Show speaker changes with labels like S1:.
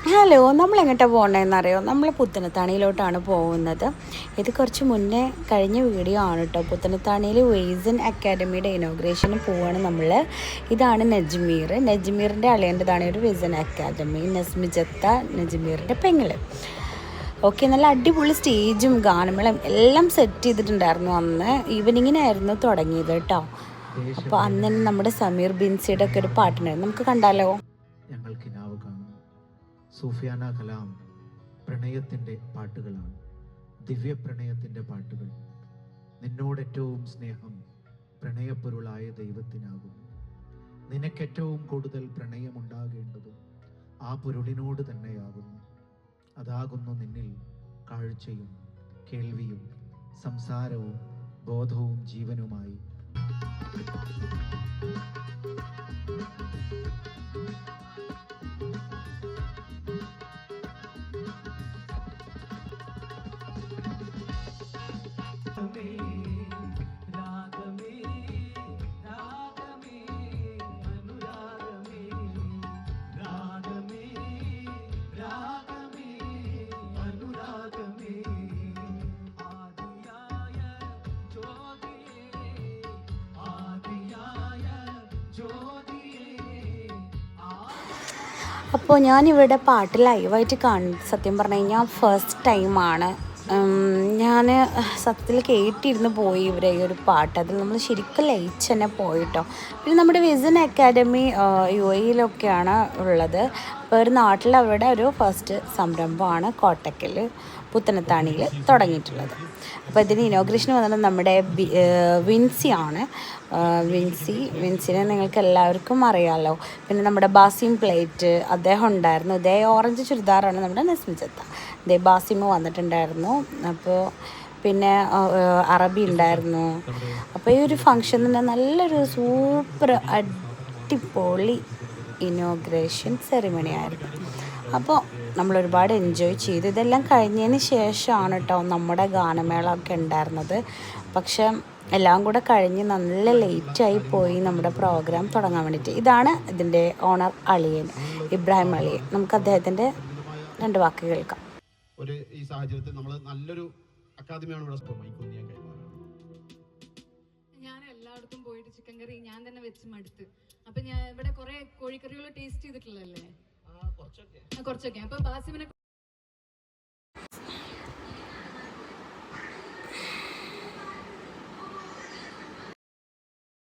S1: Hello, നമ്മൾ എങ്ങോട്ടാണ് പോകേണ്ടതെന്നറിയോ? നമ്മൾ പുത്തനത്താണിയിലോട്ടാണ് പോകുന്നത്. ഇത് കുറച്ച് മുന്നേ കഴിഞ്ഞ വീഡിയോ ആണ് കേട്ടോ. പുത്തനത്താണിയിൽ വെയ്സൻ അക്കാഡമിയുടെ ഇനോഗ്രേഷന് പോവാണ് നമ്മൾ. ഇതാണ് നജ്മീറിൻ്റെ അളിയൻ്റെതാണ് ഒരു വെയ്സൻ അക്കാഡമി. നസ്മിജത്ത നജ്മീറിൻ്റെ പെങ്ങൾ. ഓക്കെ, നല്ല അടിപൊളി സ്റ്റേജും ഗാനമേളയും എല്ലാം സെറ്റ് ചെയ്തിട്ടുണ്ടായിരുന്നു. അന്ന് ഈവനിങ്ങിനായിരുന്നു തുടങ്ങിയത് കേട്ടോ. അപ്പോൾ അന്ന് തന്നെ നമ്മുടെ സമീർ ബിൻസിയുടെ ഒക്കെ ഒരു പാട്ടുണ്ടായിരുന്നു. നമുക്ക് കണ്ടാലോ?
S2: സൂഫിയാന കലാം പ്രണയത്തിൻ്റെ പാട്ടുകളാണ്, ദിവ്യപ്രണയത്തിൻ്റെ പാട്ടുകൾ. നിന്നോടേറ്റവും സ്നേഹം പ്രണയപ്പൊരുളായ ദൈവത്തിനാകും. നിനക്കേറ്റവും കൂടുതൽ പ്രണയമുണ്ടാകേണ്ടതും ആ പൊരുളിനോട് തന്നെയാകുന്നു. അതാകുന്നു നിന്നിൽ കാഴ്ചയും കേൾവിയും സംസാരവും ബോധവും ജീവനുമായി.
S1: അപ്പോൾ ഞാനിവിടെ പാട്ട് ലൈവായിട്ട് സത്യം പറഞ്ഞു കഴിഞ്ഞാൽ ഫസ്റ്റ് ടൈമാണ്. ഞാൻ സത്യത്തിൽ കേട്ടിരുന്ന് പോയി ഇവരെ ഈ ഒരു പാട്ട്. അതിൽ നമ്മൾ ശരിക്കും ലയിച്ച് തന്നെ പോയിട്ടോ. പിന്നെ നമ്മുടെ വെയ്സൻ അക്കാഡമി UAE-ലൊക്കെയാണ് ഉള്ളത്. അപ്പോൾ ഒരു നാട്ടിൽ അവരുടെ ഒരു ഫസ്റ്റ് സംരംഭമാണ് കോട്ടക്കൽ പുത്തനത്താണിയിൽ തുടങ്ങിയിട്ടുള്ളത്. അപ്പോൾ ഇതിന് ഇനോഗ്രേഷൻ വന്നത് നമ്മുടെ വിൻസിയാണ്. വിൻസിനെ നിങ്ങൾക്ക് എല്ലാവർക്കും അറിയാമല്ലോ. പിന്നെ നമ്മുടെ ബാസിം പ്ലേറ്റ് അദ്ദേഹം ഉണ്ടായിരുന്നു. ഇതേ ഓറഞ്ച് ചുരിദാറാണ് നമ്മുടെ നസ്മിജത്ത. ഇതേ ബാസിമ് വന്നിട്ടുണ്ടായിരുന്നു. അപ്പോൾ പിന്നെ അറബി ഉണ്ടായിരുന്നു. അപ്പോൾ ഈ ഒരു ഫങ്ഷൻ തന്നെ നല്ലൊരു സൂപ്പർ അടിപൊളി ഇനോഗ്രേഷൻ സെറിമണി ആയിരുന്നു. അപ്പോൾ നമ്മളൊരുപാട് എൻജോയ് ചെയ്തു. ഇതെല്ലാം കഴിഞ്ഞതിന് ശേഷമാണ് കേട്ടോ നമ്മുടെ ഗാനമേള ഒക്കെ ഉണ്ടായിരുന്നത്. പക്ഷെ എല്ലാം കൂടെ കഴിഞ്ഞ് നല്ല ലേറ്റായി പോയി നമ്മുടെ പ്രോഗ്രാം തുടങ്ങാൻ വേണ്ടിയിട്ട്. ഇതാണ് ഇതിൻ്റെ ഓണർ അളിയൻ, ഇബ്രാഹിം അളിയൻ. നമുക്ക് അദ്ദേഹത്തിൻ്റെ 2 വാക്ക് കേൾക്കാം.
S3: ഈ സാഹചര്യത്തിൽ നമ്മൾ നല്ലൊരു അക്കാദമിയാണ് ഇവിടെ.
S4: ഞാൻ എല്ലായിടത്തും പോയിട്ട് ചിക്കൻ കറി ഞാൻ തന്നെ വെച്ച് മടുത്ത്. അപ്പൊ ഞാൻ ഇവിടെ കുറെ കോഴിക്കറികൾ ടേസ്റ്റ് ചെയ്തിട്ടുള്ളതല്ലേ, കുറച്ചൊക്കെ. അപ്പൊ ബാസിമിനെ